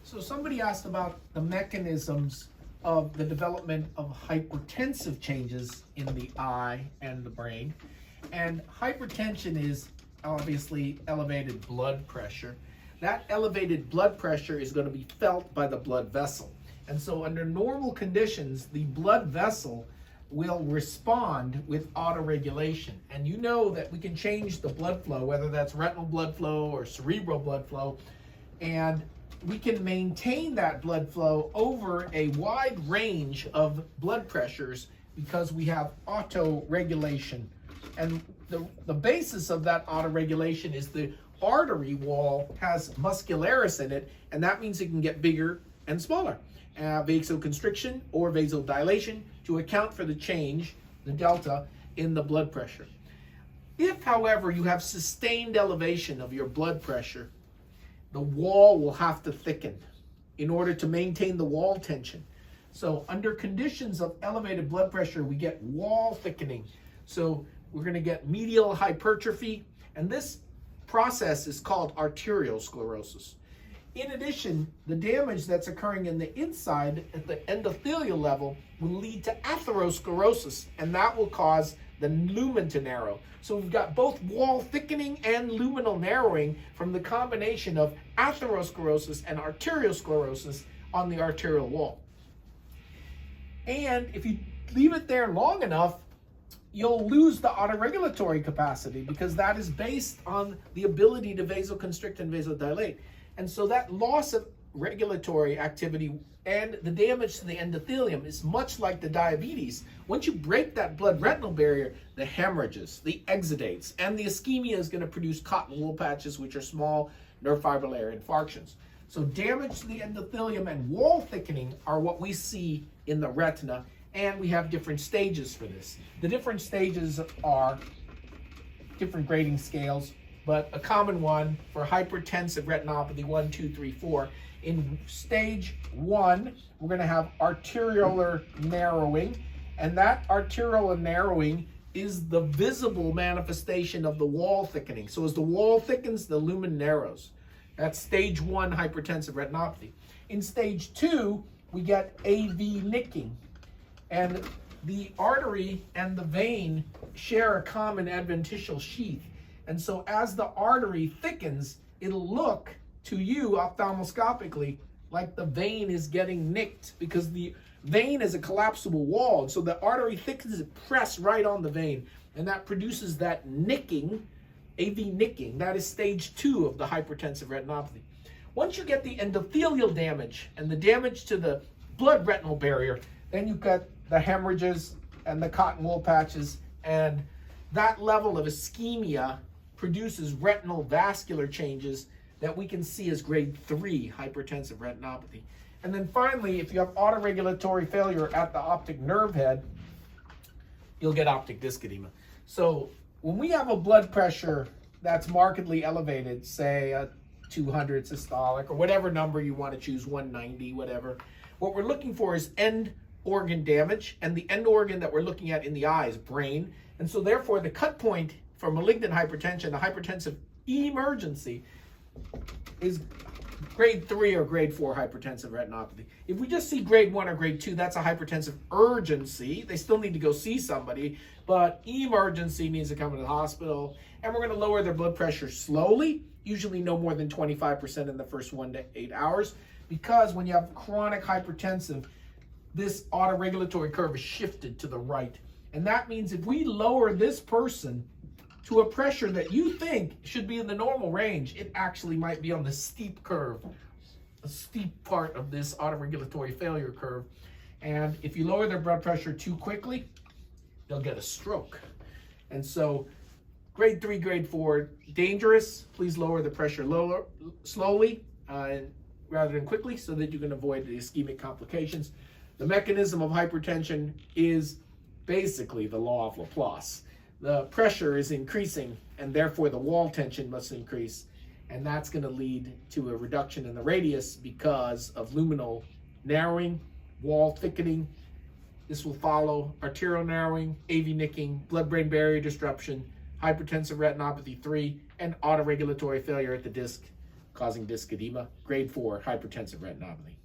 So somebody asked about the mechanisms of the development of hypertensive changes in the eye and the brain. And hypertension is obviously elevated blood pressure. That elevated blood pressure is going to be felt by the blood vessel. And so under normal conditions, the blood vessel will respond with autoregulation. And you know that we can change the blood flow, whether that's retinal blood flow or cerebral blood flow, and we can maintain that blood flow over a wide range of blood pressures because we have autoregulation. And the basis of that autoregulation is the artery wall has muscularis in it, and that means it can get bigger and smaller. Vasoconstriction or vasodilation to account for the change, the delta, in the blood pressure. If, however, you have sustained elevation of your blood pressure, the wall will have to thicken in order to maintain the wall tension. So under conditions of elevated blood pressure, we get wall thickening. So we're going to get medial hypertrophy, and this process is called arteriosclerosis. In addition, the damage that's occurring in the inside at the endothelial level will lead to atherosclerosis, and that will cause the lumen to narrow. So we've got both wall thickening and luminal narrowing from the combination of atherosclerosis and arteriosclerosis on the arterial wall. And if you leave it there long enough, you'll lose the autoregulatory capacity because that is based on the ability to vasoconstrict and vasodilate. And so that loss of regulatory activity and the damage to the endothelium is much like the diabetes. Once you break that blood-retinal barrier, the hemorrhages, the exudates, and the ischemia is going to produce cotton wool patches, which are small neurofibrillary infarctions. So damage to the endothelium and wall thickening are what we see in the retina, and we have different stages for this. The different stages are different grading scales, but a common one for hypertensive retinopathy 1, 2, 3, 4. In stage 1, we're going to have arteriolar narrowing, and that arteriolar narrowing is the visible manifestation of the wall thickening. So as the wall thickens, the lumen narrows. That's stage 1 hypertensive retinopathy. In stage 2, we get AV nicking, and the artery and the vein share a common adventitial sheath. And so as the artery thickens, it'll look to you ophthalmoscopically like the vein is getting nicked because the vein is a collapsible wall. And so the artery thickens, it press right on the vein, and that produces that nicking, AV nicking. That is stage 2 of the hypertensive retinopathy. Once you get the endothelial damage and the damage to the blood-retinal barrier, then you've got the hemorrhages and the cotton wool patches, and that level of ischemia produces retinal vascular changes that we can see as grade 3 hypertensive retinopathy. And then finally, if you have autoregulatory failure at the optic nerve head, you'll get optic disc edema. So when we have a blood pressure that's markedly elevated, say a 200 systolic or whatever number you want to choose, 190, whatever, what we're looking for is end organ damage, and the end organ that we're looking at in the eye is brain. And so therefore the cut point for malignant hypertension, a hypertensive emergency, is grade 3 or grade 4 hypertensive retinopathy. If we just see grade 1 or grade 2, that's a hypertensive urgency. They still need to go see somebody, but emergency means to come to the hospital, and we're going to lower their blood pressure slowly, usually no more than 25% in the first 1 to 8 hours, because when you have chronic hypertensive, this autoregulatory curve is shifted to the right. And that means if we lower this person to a pressure that you think should be in the normal range, it actually might be on the steep curve, a steep part of this autoregulatory failure curve. And if you lower their blood pressure too quickly, they'll get a stroke. And so grade 3, grade 4, dangerous. Please lower the pressure slowly rather than quickly so that you can avoid the ischemic complications. The mechanism of hypertension is basically the law of Laplace. The pressure is increasing, and therefore the wall tension must increase, and that's going to lead to a reduction in the radius because of luminal narrowing, wall thickening. This will follow arterial narrowing, AV nicking, blood-brain barrier disruption, hypertensive retinopathy 3, and autoregulatory failure at the disc causing disc edema. Grade 4 hypertensive retinopathy.